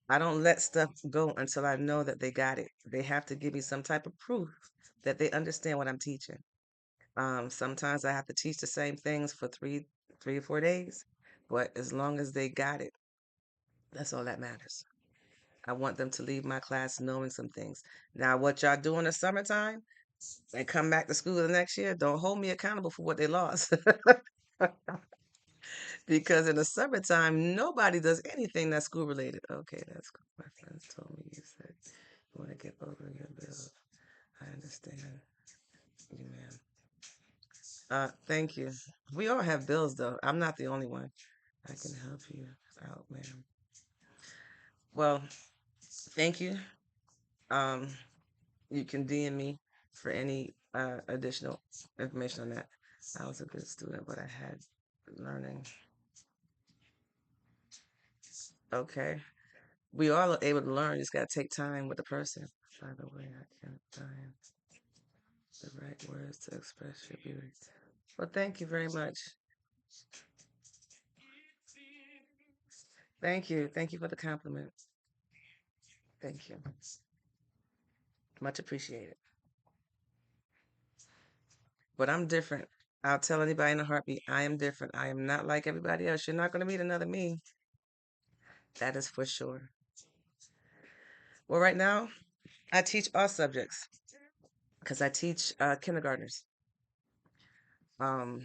A: I don't let stuff go until I know that they got it. They have to give me some type of proof that they understand what I'm teaching. Sometimes I have to teach the same things for 3 or 4 days, but as long as they got it, that's all that matters. I want them to leave my class knowing some things. Now, what y'all do in the summertime and come back to school the next year, don't hold me accountable for what they lost. Because in the summertime, nobody does anything that's school related. Okay, that's cool. My friends told me you said you want to get over your bills. I understand you, man. Thank you. We all have bills, though. I'm not the only one. I can help you out, ma'am. Well, thank you. Um, you can DM me for any additional information on that. I was a good student, but I had learning. Okay. We all are able to learn. You just got to take time with the person. By the way, I can't find the right words to express your beauty. Well, thank you very much. Thank you. Thank you for the compliment. Thank you. Much appreciated. But I'm different. I'll tell anybody in a heartbeat, I am different. I am not like everybody else. You're not going to meet another me. That is for sure. Well, right now, I teach all subjects because I teach kindergartners. Um,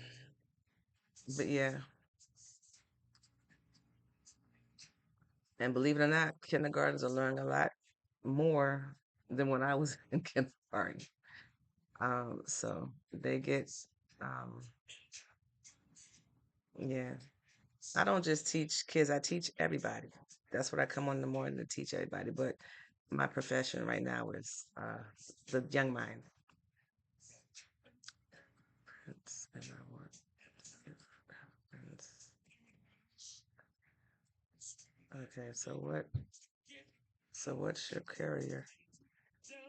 A: but yeah, and believe it or not, kindergartners are learning a lot more than when I was in kindergarten. So they get, um, yeah. I don't just teach kids, I teach everybody. That's what I come on in the morning to teach everybody. But my profession right now is the young mind. Prince, and I want to give Prince. Okay, what's your carrier?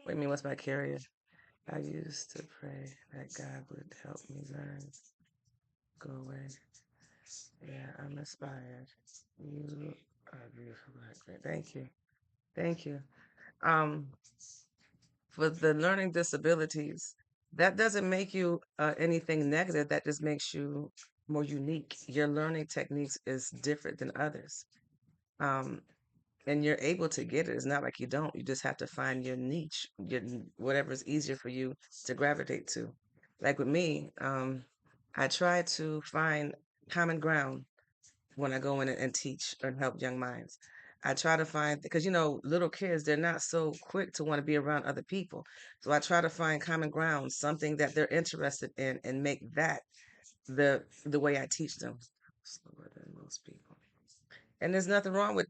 A: What do you mean, what's my carrier? I used to pray that God would help me learn, go away. Yeah, I'm inspired. You are beautiful, Black girl. Thank you. Thank you. Um, for the learning disabilities. That doesn't make you anything negative. That just makes you more unique. Your learning techniques is different than others. Um, and you're able to get it. It's not like you don't. You just have to find your niche, whatever is easier for you to gravitate to. Like with me, I try to find common ground when I go in and teach and help young minds. I try to find, because little kids, they're not so quick to want to be around other people. So I try to find common ground, something that they're interested in, and make that the way I teach them. Slower than most people. And there's nothing wrong with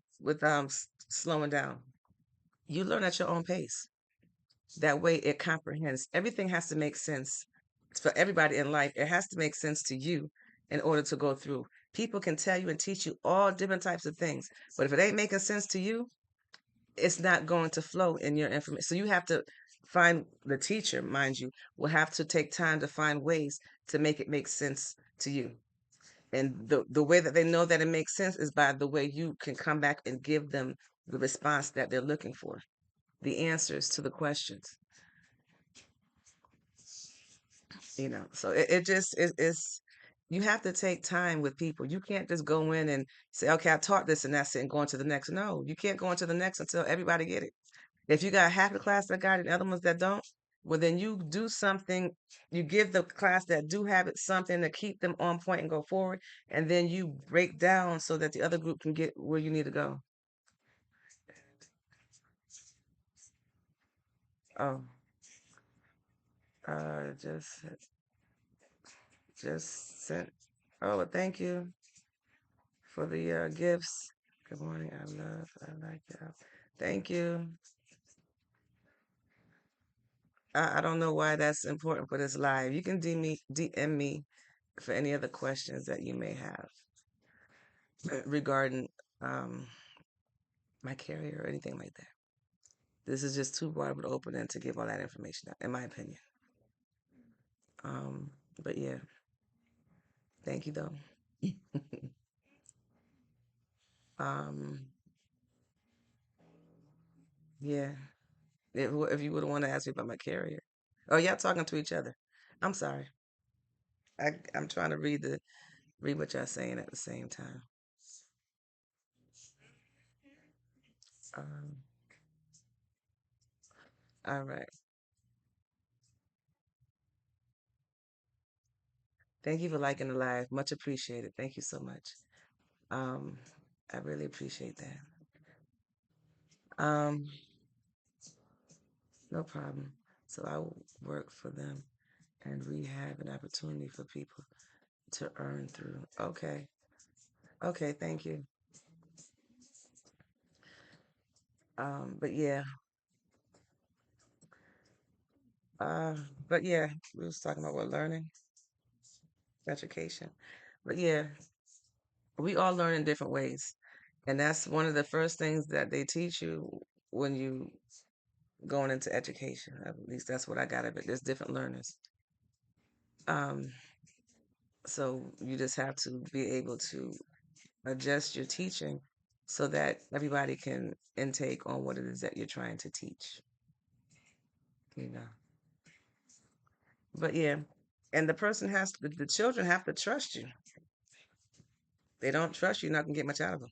A: slowing down. You learn at your own pace. That way it comprehends. Everything has to make sense for everybody in life. It has to make sense to you in order to go through. People can tell you and teach you all different types of things, but if it ain't making sense to you, it's not going to flow in your information. So you have to find the teacher, mind you, will have to take time to find ways to make it make sense to you. And the way that they know that it makes sense is by the way you can come back and give them the response that they're looking for, the answers to the questions. So it just is you have to take time with people. You can't just go in and say, okay, I taught this and that's it and go on to the next. No, you can't go on to the next until everybody get it. If you got half the class that got it and other ones that don't, well then you do something, you give the class that do have it something to keep them on point and go forward, and then you break down so that the other group can get where you need to go. Oh, uh just just sent. Oh, well, thank you for the gifts. Good morning. I like that. Thank you. I don't know why that's important for this live. You can DM me for any other questions that you may have regarding um, my carrier or anything like that. This is just too broad of an opening to give all that information out, in my opinion. Um, but yeah, thank you though. um, yeah, if you would want to ask me about my carrier. Oh, y'all talking to each other. I'm sorry. I'm trying to read what y'all saying at the same time. Um, all right. Thank you for liking the live. Much appreciated. Thank you so much. Um, I really appreciate that. Um, no problem. So I will work for them and rehab an opportunity for people to earn through. Okay. Okay, thank you. But yeah, uh, but yeah, we was talking about what learning, education. But yeah, we all learn in different ways. And that's one of the first things that they teach you when you going into education. At least that's what I got of it. There's different learners. Um, so you just have to be able to adjust your teaching so that everybody can intake on what it is that you're trying to teach, you know. But yeah, and the children have to trust you. They don't trust you, you're not gonna get much out of them.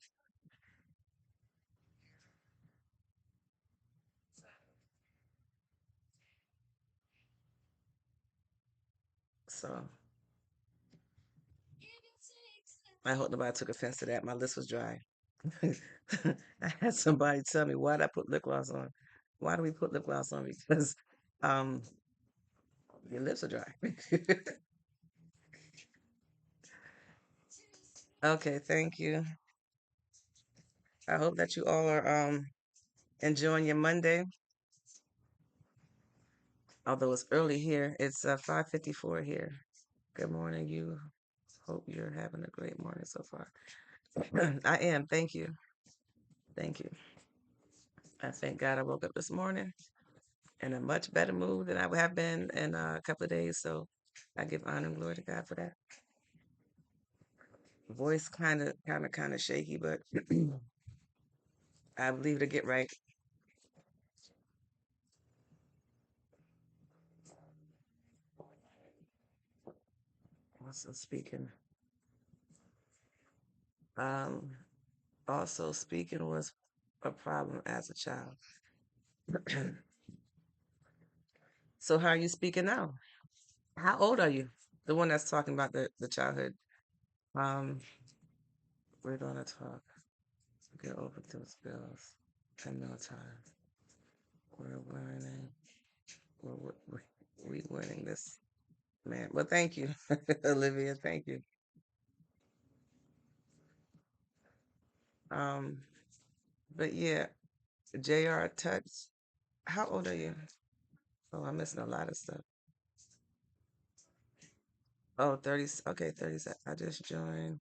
A: So I hope nobody took offense to that. My list was dry. I had somebody tell me, why did I put lip gloss on? Why do we put lip gloss on? Because um, your lips are dry. Okay, thank you. I hope that you all are enjoying your Monday. Although it's early here, it's 5:54 here. Good morning. You hope you're having a great morning so far. I am. Thank you. Thank you. I thank God I woke up this morning in a much better mood than I would have been in a couple of days. So I give honor and glory to God for that. Voice kind of shaky, but I believe it'll get right. Also speaking. Um, Also speaking was a problem as a child. So how are you speaking now? How old are you? The one that's talking about the childhood. Um, we're gonna talk. Get over those bills. 10 minutes time. We're learning. We winning this, man. Well, thank you, Olivia. Thank you. Um, but yeah, Jr. Touch. How old are you? Oh, I'm missing a lot of stuff. Oh, 30. Okay, 30. I just joined.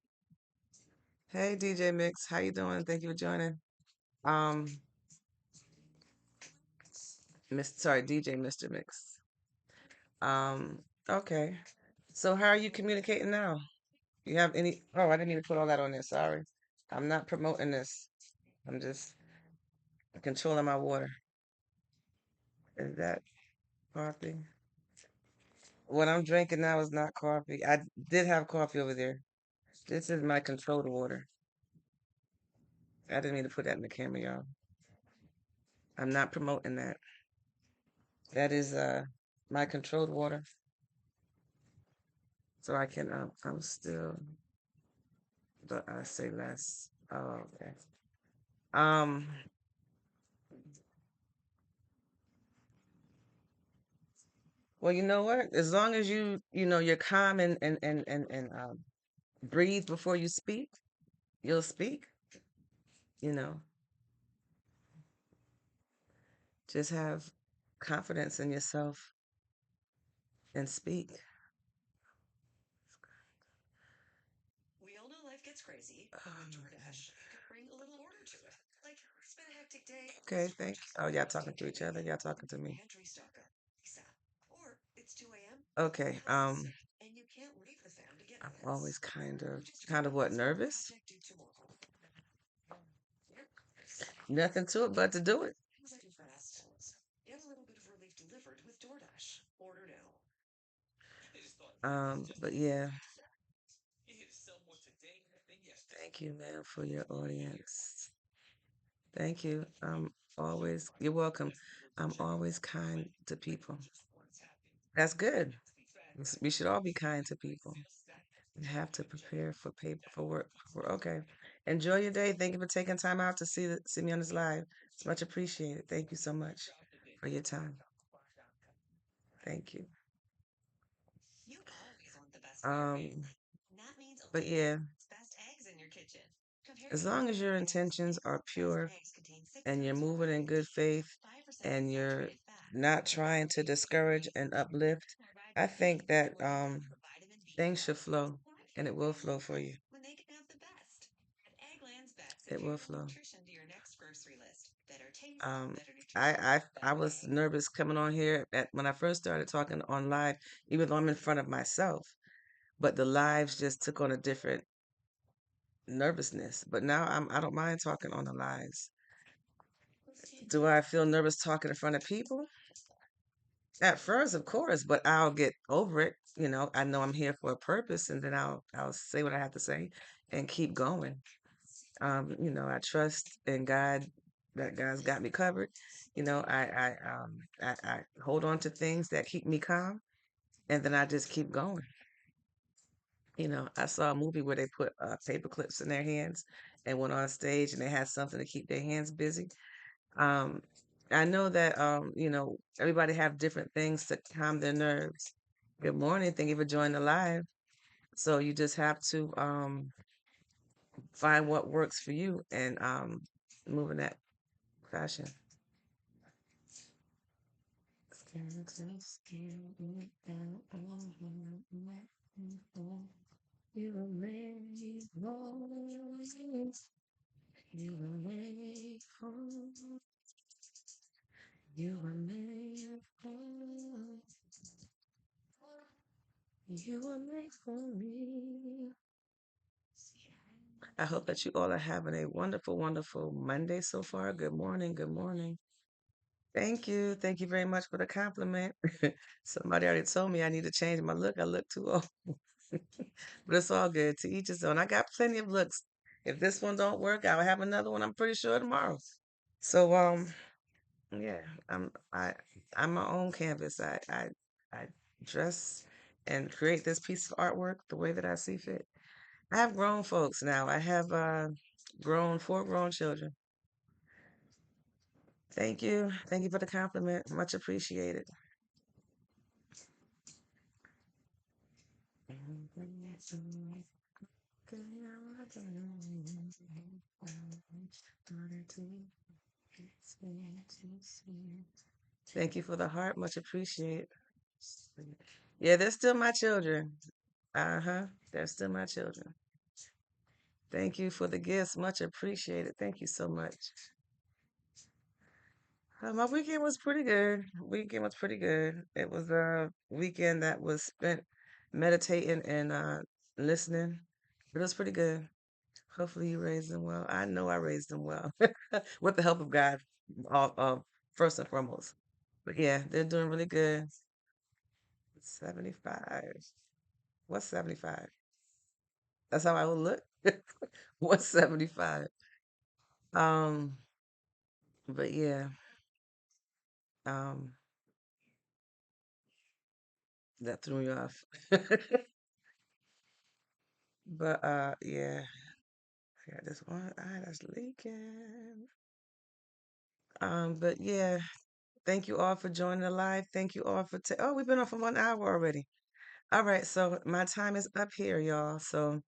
A: Hey, DJ Mix. How you doing? Thank you for joining. Um, sorry, DJ Mr. Mix. Um, okay. So how are you communicating now? You have any? Oh, I didn't even put all that on there. Sorry. I'm not promoting this. I'm just controlling my water. Is that coffee? What I'm drinking now is not coffee. I did have coffee over there. This is my controlled water. I didn't mean to put that in the camera, y'all. I'm not promoting that. That is my controlled water. So I can I'm still, but I say less. Oh, okay. Um well, you know what? As long as you're calm and breathe before you speak, you'll speak, you know. Just have confidence in yourself and speak. Okay, thank you. Oh, y'all talking to each other? Y'all talking to me? Okay. I'm always kind of what, nervous? Nothing to it but to do it. But yeah, thank you, man, for your audience. Thank you. You're welcome. I'm always kind to people. That's good. We should all be kind to people. You have to prepare for paper for work. Okay. Enjoy your day. Thank you for taking time out to see me on this live. It's much appreciated. Thank you so much for your time. Thank you. Um, but yeah, as long as your intentions are pure and you're moving in good faith and you're not trying to discourage and uplift, I think that things should flow and it will flow for you. It will flow. Um, I was nervous coming on here when I first started talking on live, even though I'm in front of myself. But the lives just took on a different nervousness. But now I don't mind talking on the lives. Do I feel nervous talking in front of people? At first, of course, but I'll get over it. I know I'm here for a purpose, and then I'll say what I have to say and keep going. I trust in God that God's got me covered. I hold on to things that keep me calm, and then I just keep going. I saw a movie where they put paper clips in their hands and went on stage, and they had something to keep their hands busy. Um, I know that everybody have different things to calm their nerves. Good morning, thank you for joining the live. So you just have to find what works for you and move in that fashion. You were made for you were made for you were made for you were made for me. I hope that you all are having a wonderful, wonderful Monday so far. Good morning. Good morning. Thank you. Thank you very much for the compliment. Somebody already told me I need to change my look. I look too old. But it's all good. To each his own. I got plenty of looks. If this one don't work, I'll have another one. I'm pretty sure tomorrow. So yeah, I'm I I'm my own canvas. I dress and create this piece of artwork the way that I see fit. I have grown folks now. I have grown four grown children. Thank you. Thank you for the compliment. Much appreciated. Thank you for the heart. Much appreciated. Yeah, they're still my children. Uh-huh. They're still my children. Thank you for the gifts. Much appreciated. Thank you so much. My weekend was pretty good. Weekend was pretty good. It was a weekend that was spent meditating and listening. It was pretty good. Hopefully you raised them well. I know I raised them well with the help of God, first and foremost. But yeah, they're doing really good. 75. What's 75? That's how I would look. What's 75? Um, but yeah, um, that threw me off. But yeah, I got this one eye that's leaking. But yeah, thank you all for joining the live. Thank you all for oh, we've been on for 1 hour already. All right, so my time is up here, y'all. So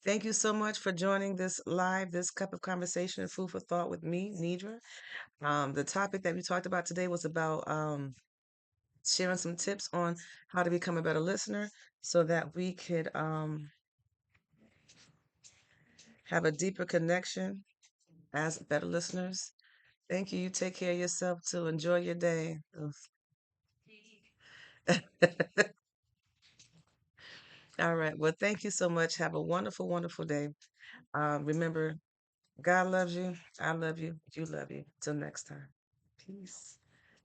A: thank you so much for joining this live, this cup of conversation and food for thought with me, Nidra. The topic that we talked about today was about sharing some tips on how to become a better listener so that we could have a deeper connection as better listeners. Thank you. You take care of yourself too. Enjoy your day. All right. Well, thank you so much. Have a wonderful, wonderful day. Remember, God loves you. I love you. You love you. Till next time. Peace.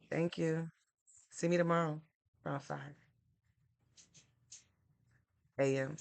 A: Thank you. See me tomorrow around 5 a.m.